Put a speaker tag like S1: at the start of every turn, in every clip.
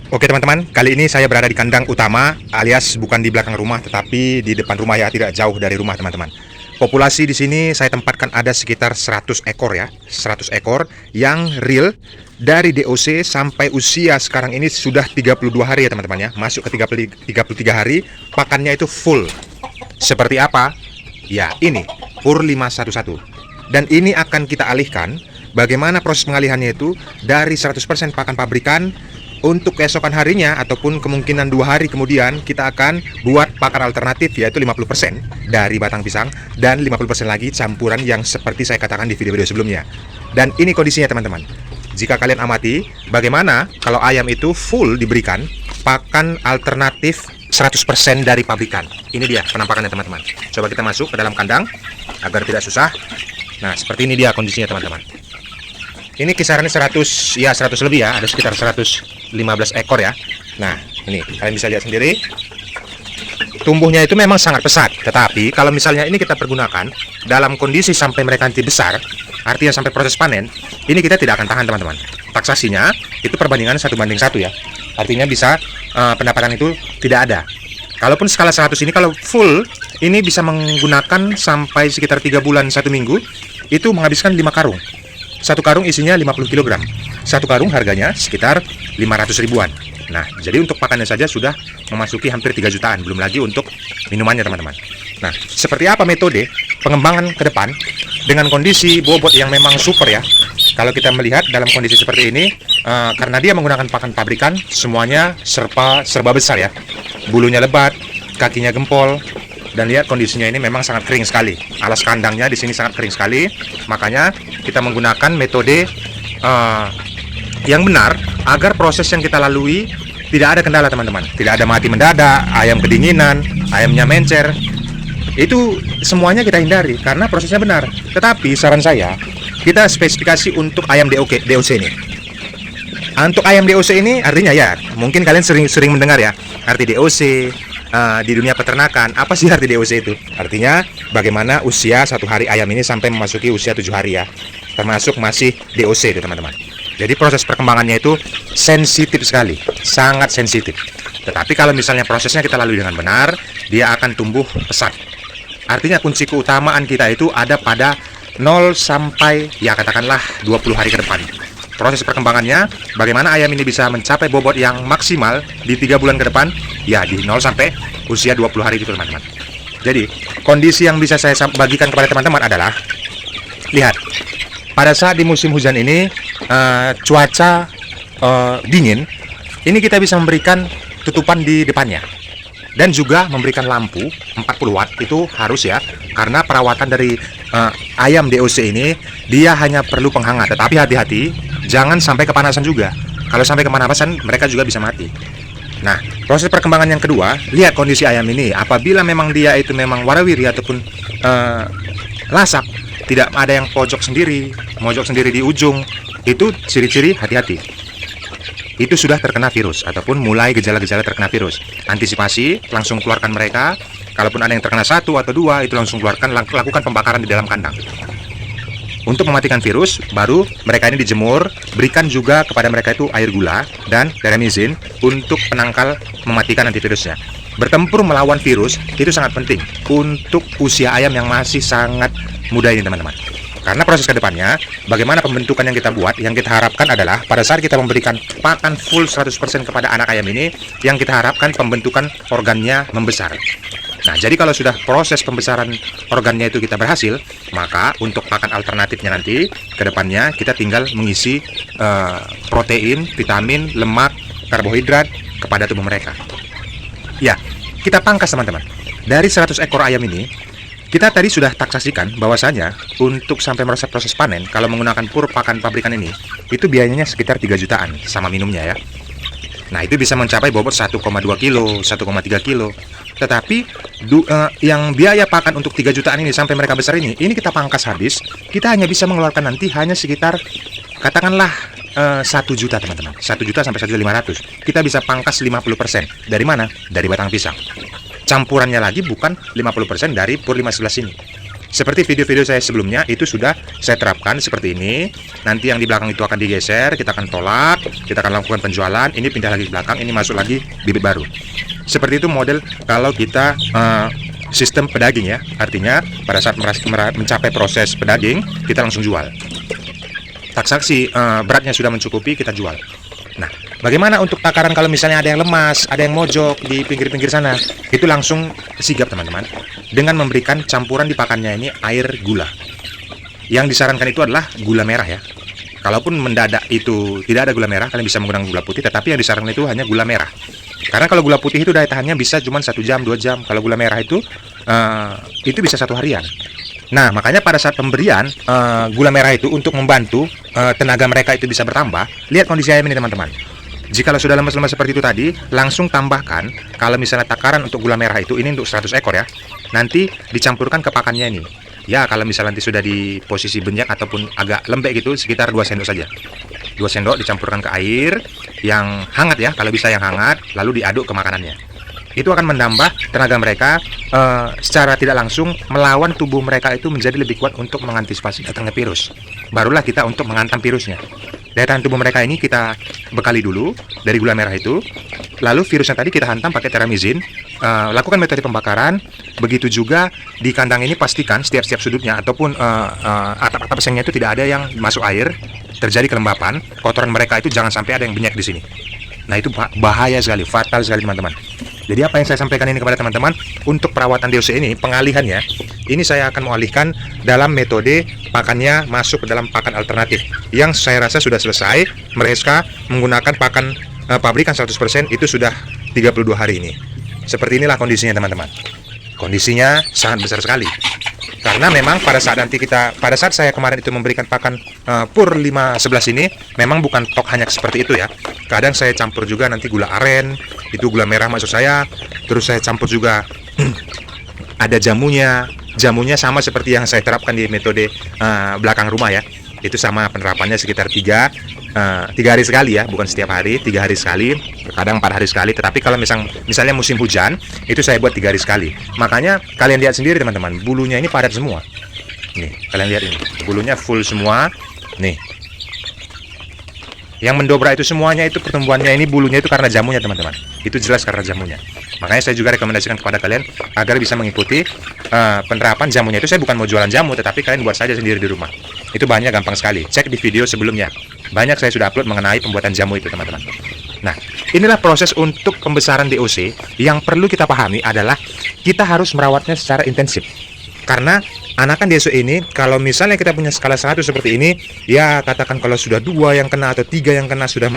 S1: Oke teman-teman, kali ini saya berada di kandang utama, alias bukan di belakang rumah tetapi di depan rumah ya, tidak jauh dari rumah teman-teman. Populasi di sini saya tempatkan ada sekitar 100 ekor ya, 100 ekor yang real dari DOC sampai usia sekarang ini sudah 32 hari ya teman-teman ya, masuk ke 33 hari, pakannya itu full. Seperti apa? Ya, ini Pur 511. Dan ini akan kita alihkan. Bagaimana proses pengalihannya itu dari 100% pakan pabrikan. Untuk keesokan harinya ataupun kemungkinan 2 hari kemudian kita akan buat pakan alternatif, yaitu 50% dari batang pisang dan 50% lagi campuran yang seperti saya katakan di video-video sebelumnya. Dan ini kondisinya teman-teman. Jika kalian amati bagaimana kalau ayam itu full diberikan pakan alternatif 100% dari pabrikan. Ini dia penampakannya teman-teman. Coba kita masuk ke dalam kandang agar tidak susah. Nah, seperti ini dia kondisinya teman-teman. Ini kisarannya 100 lebih ya, ada sekitar 115 ekor ya. Nah, ini kalian bisa lihat sendiri. Tumbuhnya itu memang sangat pesat, tetapi kalau misalnya ini kita pergunakan dalam kondisi sampai mereka nanti besar, artinya sampai proses panen, ini kita tidak akan tahan teman-teman. Taksasinya itu perbandingan 1:1 ya. Artinya bisa pendapatan itu tidak ada. Kalaupun skala 100 ini kalau full, ini bisa menggunakan sampai sekitar 3 bulan 1 minggu, itu menghabiskan 5 karung. Satu karung isinya 50 kg. Satu karung harganya sekitar 500 ribuan. Nah, jadi untuk pakannya saja sudah memasuki hampir 3 jutaan. Belum lagi untuk minumannya teman-teman. Nah, seperti apa metode pengembangan ke depan dengan kondisi bobot yang memang super ya. Kalau kita melihat dalam kondisi seperti ini, karena dia menggunakan pakan pabrikan, semuanya serba besar ya. Bulunya lebat, kakinya gempol. Dan lihat kondisinya ini memang sangat kering sekali. Alas kandangnya di sini sangat kering sekali. Makanya kita menggunakan metode yang benar agar proses yang kita lalui tidak ada kendala teman-teman. Tidak ada mati mendadak, ayam kedinginan, ayamnya mencer. Itu semuanya kita hindari karena prosesnya benar. Tetapi saran saya, kita spesifikasi untuk ayam DOC ini. Untuk ayam DOC ini artinya ya, mungkin kalian sering mendengar ya arti DOC. Di dunia peternakan, apa sih arti DOC itu? Artinya bagaimana usia 1 hari ayam ini sampai memasuki usia 7 hari ya, termasuk masih DOC itu teman-teman. Jadi proses perkembangannya itu sensitif sekali, sangat sensitif. Tetapi kalau misalnya prosesnya kita lalui dengan benar, dia akan tumbuh pesat. Artinya kunci keutamaan kita itu ada pada 0 sampai ya katakanlah 20 hari ke depan. Proses perkembangannya, bagaimana ayam ini bisa mencapai bobot yang maksimal di 3 bulan ke depan, ya di 0 sampai usia 20 hari itu teman-teman. Jadi, kondisi yang bisa saya bagikan kepada teman-teman adalah, lihat, pada saat di musim hujan ini, cuaca dingin, ini kita bisa memberikan tutupan di depannya. Dan juga memberikan lampu 40 watt itu harus ya, karena perawatan dari ayam DOC ini dia hanya perlu penghangat, tetapi hati-hati jangan sampai kepanasan juga. Kalau sampai kepanasan mereka juga bisa mati. Nah, proses perkembangan yang kedua, lihat kondisi ayam ini. Apabila memang dia itu memang warawiri ataupun lasak, tidak ada yang mojok sendiri di ujung, itu ciri-ciri hati-hati. Itu sudah terkena virus ataupun mulai gejala-gejala terkena virus. Antisipasi, langsung keluarkan mereka. Kalaupun ada yang terkena 1 atau 2, itu langsung keluarkan, lakukan pembakaran di dalam kandang. Untuk mematikan virus, baru mereka ini dijemur. Berikan juga kepada mereka itu air gula dan dermizin untuk penangkal mematikan antivirusnya. Bertempur melawan virus itu sangat penting untuk usia ayam yang masih sangat muda ini teman-teman. Karena proses kedepannya, bagaimana pembentukan yang kita buat, yang kita harapkan adalah pada saat kita memberikan pakan full 100% kepada anak ayam ini, yang kita harapkan pembentukan organnya membesar. Nah, jadi kalau sudah proses pembesaran organnya itu kita berhasil, maka untuk pakan alternatifnya nanti, kedepannya kita tinggal mengisi protein, vitamin, lemak, karbohidrat kepada tubuh mereka. Ya, kita pangkas teman-teman. Dari 100 ekor ayam ini, kita tadi sudah taksasikan bahwasanya untuk sampai proses panen, kalau menggunakan pur pakan pabrikan ini, itu biayanya sekitar 3 jutaan sama minumnya ya. Nah, itu bisa mencapai bobot 1,2 kilo, 1,3 kilo. Tetapi yang biaya pakan untuk 3 jutaan ini sampai mereka besar ini kita pangkas habis, kita hanya bisa mengeluarkan nanti hanya sekitar, katakanlah 1 juta teman-teman, 1 juta sampai 1.500. Kita bisa pangkas 50%. Dari mana? Dari batang pisang. Campurannya lagi bukan 50% dari pur 511 ini. Seperti video-video saya sebelumnya itu sudah saya terapkan seperti ini. Nanti yang di belakang itu akan digeser, kita akan tolak, kita akan lakukan penjualan. Ini pindah lagi ke belakang, ini masuk lagi bibit baru. Seperti itu model kalau kita sistem pedaging ya. Artinya pada saat mencapai proses pedaging, kita langsung jual. Transaksi beratnya sudah mencukupi, kita jual. Nah, bagaimana untuk takaran kalau misalnya ada yang lemas, ada yang mojok di pinggir-pinggir sana? Itu langsung sigap teman-teman. Dengan memberikan campuran di pakannya ini air gula. Yang disarankan itu adalah gula merah ya. Kalaupun mendadak itu tidak ada gula merah, kalian bisa menggunakan gula putih. Tetapi yang disarankan itu hanya gula merah. Karena kalau gula putih itu daya tahannya bisa cuma 1 jam, 2 jam. Kalau gula merah itu bisa 1 harian. Nah, makanya pada saat pemberian gula merah itu untuk membantu tenaga mereka itu bisa bertambah. Lihat kondisi ayam ini teman-teman. Jika sudah lemas-lemas seperti itu tadi, langsung tambahkan. Kalau misalnya takaran untuk gula merah itu, ini untuk 100 ekor ya. Nanti dicampurkan ke pakannya ini. Ya, kalau misalnya nanti sudah di posisi benyak ataupun agak lembek gitu, sekitar 2 sendok saja. 2 sendok dicampurkan ke air yang hangat ya, kalau bisa yang hangat, lalu diaduk ke makanannya. Itu akan menambah tenaga mereka secara tidak langsung melawan tubuh mereka itu menjadi lebih kuat untuk mengantisipasi datangnya virus. Barulah kita untuk menghantam virusnya. Daya tahan tubuh mereka ini kita bekali dulu dari gula merah itu. Lalu virusnya tadi kita hantam pakai teramizin. Lakukan metode pembakaran. Begitu juga di kandang ini pastikan setiap sudutnya ataupun atap-atap sengnya itu tidak ada yang masuk air, terjadi kelembapan. Kotoran mereka itu jangan sampai ada yang banyak di sini. Nah, itu bahaya sekali, fatal sekali teman-teman. Jadi apa yang saya sampaikan ini kepada teman-teman, untuk perawatan DOC ini, pengalihannya, ini saya akan mengalihkan dalam metode pakannya masuk ke dalam pakan alternatif. Yang saya rasa sudah selesai, mereka menggunakan pakan pabrikan 100% itu sudah 32 hari ini. Seperti inilah kondisinya teman-teman. Kondisinya sangat besar sekali. Karena memang pada saat saya kemarin itu memberikan pakan pur 511 ini, memang bukan tok hanya seperti itu ya. Kadang saya campur juga nanti gula aren, itu gula merah maksud saya. Terus saya campur juga ada jamunya sama seperti yang saya terapkan di metode belakang rumah ya. Itu sama penerapannya sekitar 3 hari sekali ya, bukan setiap hari, 3 hari sekali, kadang 4 hari sekali. Tetapi kalau misalnya musim hujan, itu saya buat 3 hari sekali. Makanya kalian lihat sendiri teman-teman, bulunya ini padat semua. Nih, kalian lihat ini, bulunya full semua. Nih, yang mendobrak itu semuanya itu pertumbuhannya ini bulunya itu karena jamunya teman-teman. Itu jelas karena jamunya. Makanya saya juga rekomendasikan kepada kalian agar bisa mengikuti penerapan jamunya. Itu saya bukan mau jualan jamu, tetapi kalian buat saja sendiri di rumah. Itu bahannya gampang sekali. Cek di video sebelumnya. Banyak saya sudah upload mengenai pembuatan jamu itu teman-teman. Nah, inilah proses untuk pembesaran DOC. Yang perlu kita pahami adalah kita harus merawatnya secara intensif. Karena anakan DOC ini, kalau misalnya kita punya skala 100 seperti ini, ya katakan kalau sudah 2 yang kena atau 3 yang kena sudah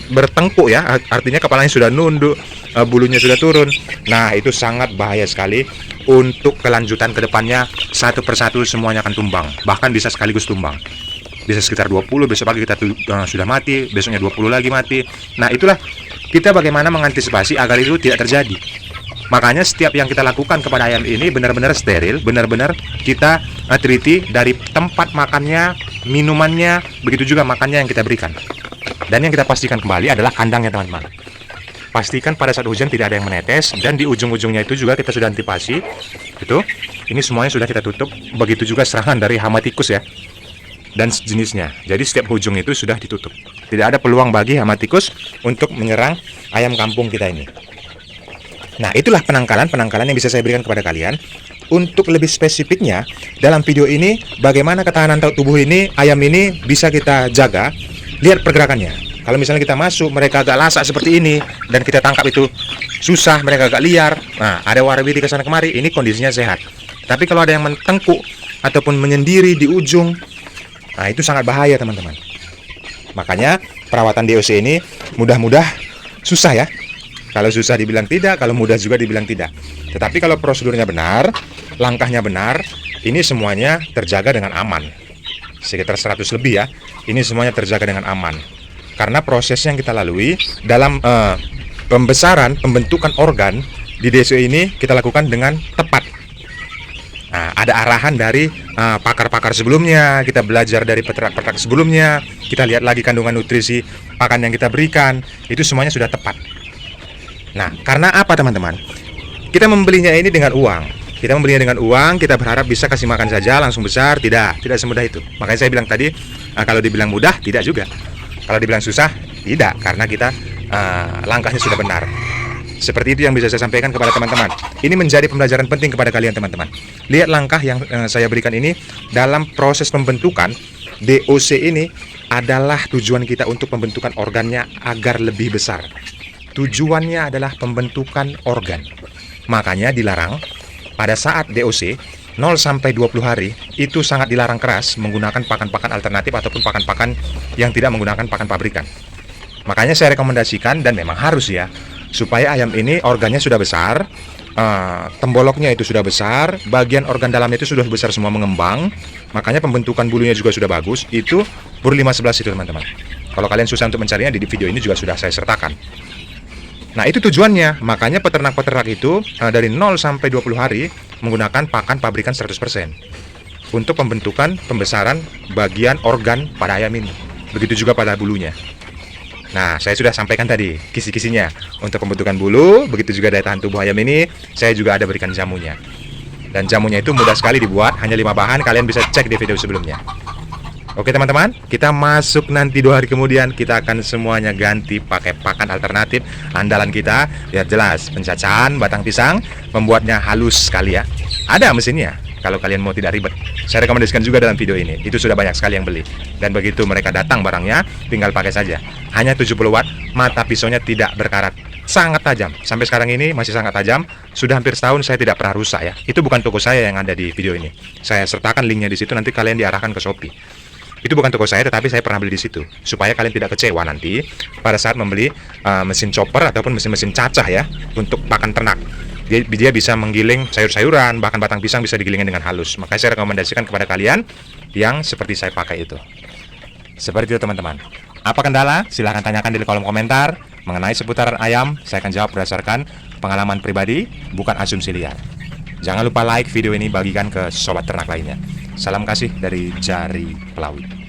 S1: bertengkuk ya, artinya kepalanya sudah nunduk, bulunya sudah turun. Nah, itu sangat bahaya sekali. Untuk kelanjutan ke depannya, satu persatu semuanya akan tumbang. Bahkan bisa sekaligus tumbang. Bisa sekitar 20, besok pagi kita sudah mati, besoknya 20 lagi mati. Nah, itulah kita bagaimana mengantisipasi agar itu tidak terjadi. Makanya setiap yang kita lakukan kepada ayam ini benar-benar steril, benar-benar kita teliti dari tempat makannya, minumannya, begitu juga makannya yang kita berikan. Dan yang kita pastikan kembali adalah kandangnya teman-teman. Pastikan pada saat hujan tidak ada yang menetes, dan di ujung-ujungnya itu juga kita sudah antisipasi. Itu, ini semuanya sudah kita tutup. Begitu juga serangan dari hama tikus ya, dan jenisnya. Jadi setiap ujung itu sudah ditutup. Tidak ada peluang bagi hama tikus untuk menyerang ayam kampung kita ini. Nah, itulah penangkalan yang bisa saya berikan kepada kalian. Untuk lebih spesifiknya, dalam video ini, bagaimana ketahanan tubuh ini, ayam ini bisa kita jaga. Lihat pergerakannya. Kalau misalnya kita masuk, mereka agak lasak seperti ini, dan kita tangkap itu susah, mereka agak liar. Nah, ada warawiri ke sana kemari, ini kondisinya sehat. Tapi kalau ada yang mentengkuk, ataupun menyendiri di ujung, nah itu sangat bahaya teman-teman. Makanya, perawatan DOC ini mudah-mudah susah ya. Kalau susah dibilang tidak, kalau mudah juga dibilang tidak. Tetapi kalau prosedurnya benar, langkahnya benar, ini semuanya terjaga dengan aman. Sekitar 100 lebih ya, ini semuanya terjaga dengan aman. Karena proses yang kita lalui dalam pembesaran, pembentukan organ di DOC ini kita lakukan dengan tepat. Nah, ada arahan dari pakar-pakar sebelumnya, kita belajar dari peternak-peternak sebelumnya, kita lihat lagi kandungan nutrisi pakan yang kita berikan, itu semuanya sudah tepat. Nah, karena apa teman-teman? Kita membelinya ini dengan uang. Kita membelinya dengan uang, kita berharap bisa kasih makan saja langsung besar, tidak semudah itu. Makanya saya bilang tadi, kalau dibilang mudah, tidak juga. Kalau dibilang susah, tidak, karena kita langkahnya sudah benar. Seperti itu yang bisa saya sampaikan kepada teman-teman. Ini menjadi pembelajaran penting kepada kalian teman-teman. Lihat langkah yang saya berikan ini dalam proses pembentukan DOC ini adalah tujuan kita untuk pembentukan organnya agar lebih besar. Tujuannya adalah pembentukan organ. Makanya dilarang pada saat DOC 0 sampai 20 hari itu sangat dilarang keras menggunakan pakan-pakan alternatif ataupun pakan-pakan yang tidak menggunakan pakan pabrikan. Makanya saya rekomendasikan dan memang harus ya, supaya ayam ini organnya sudah besar, temboloknya itu sudah besar, bagian organ dalamnya itu sudah besar semua mengembang. Makanya pembentukan bulunya juga sudah bagus. Itu Pur 511 itu teman-teman. Kalau kalian susah untuk mencarinya, di video ini juga sudah saya sertakan. Nah itu tujuannya. Makanya peternak-peternak itu dari 0 sampai 20 hari menggunakan pakan pabrikan 100% untuk pembentukan pembesaran bagian organ pada ayam ini. Begitu juga pada bulunya. Nah, saya sudah sampaikan tadi kisi-kisinya untuk pembentukan bulu, begitu juga daya tahan tubuh ayam ini. Saya juga ada berikan jamunya. Dan jamunya itu mudah sekali dibuat, hanya 5 bahan, kalian bisa cek di video sebelumnya. Oke teman-teman, kita masuk nanti 2 hari kemudian, kita akan semuanya ganti pakai pakan alternatif andalan kita. Biar jelas, pencacahan batang pisang, membuatnya halus sekali ya. Ada mesinnya, kalau kalian mau tidak ribet. Saya rekomendasikan juga dalam video ini. Itu sudah banyak sekali yang beli. Dan begitu mereka datang barangnya, tinggal pakai saja. Hanya 70 watt, mata pisaunya tidak berkarat. Sangat tajam. Sampai sekarang ini masih sangat tajam. Sudah hampir setahun saya tidak pernah rusak ya. Itu bukan toko saya yang ada di video ini. Saya sertakan linknya di situ, nanti kalian diarahkan ke Shopee. Itu bukan toko saya, tetapi saya pernah beli di situ. Supaya kalian tidak kecewa nanti pada saat membeli mesin chopper ataupun mesin-mesin cacah ya, untuk pakan ternak. Dia bisa menggiling sayur-sayuran, bahkan batang pisang bisa digilingin dengan halus. Makanya saya rekomendasikan kepada kalian yang seperti saya pakai itu. Seperti itu teman-teman. Apa kendala? Silahkan tanyakan di kolom komentar. Mengenai seputaran ayam, saya akan jawab berdasarkan pengalaman pribadi, bukan asumsi liar. Jangan lupa like video ini, bagikan ke sobat ternak lainnya. Salam kasih dari Jari Pelawit.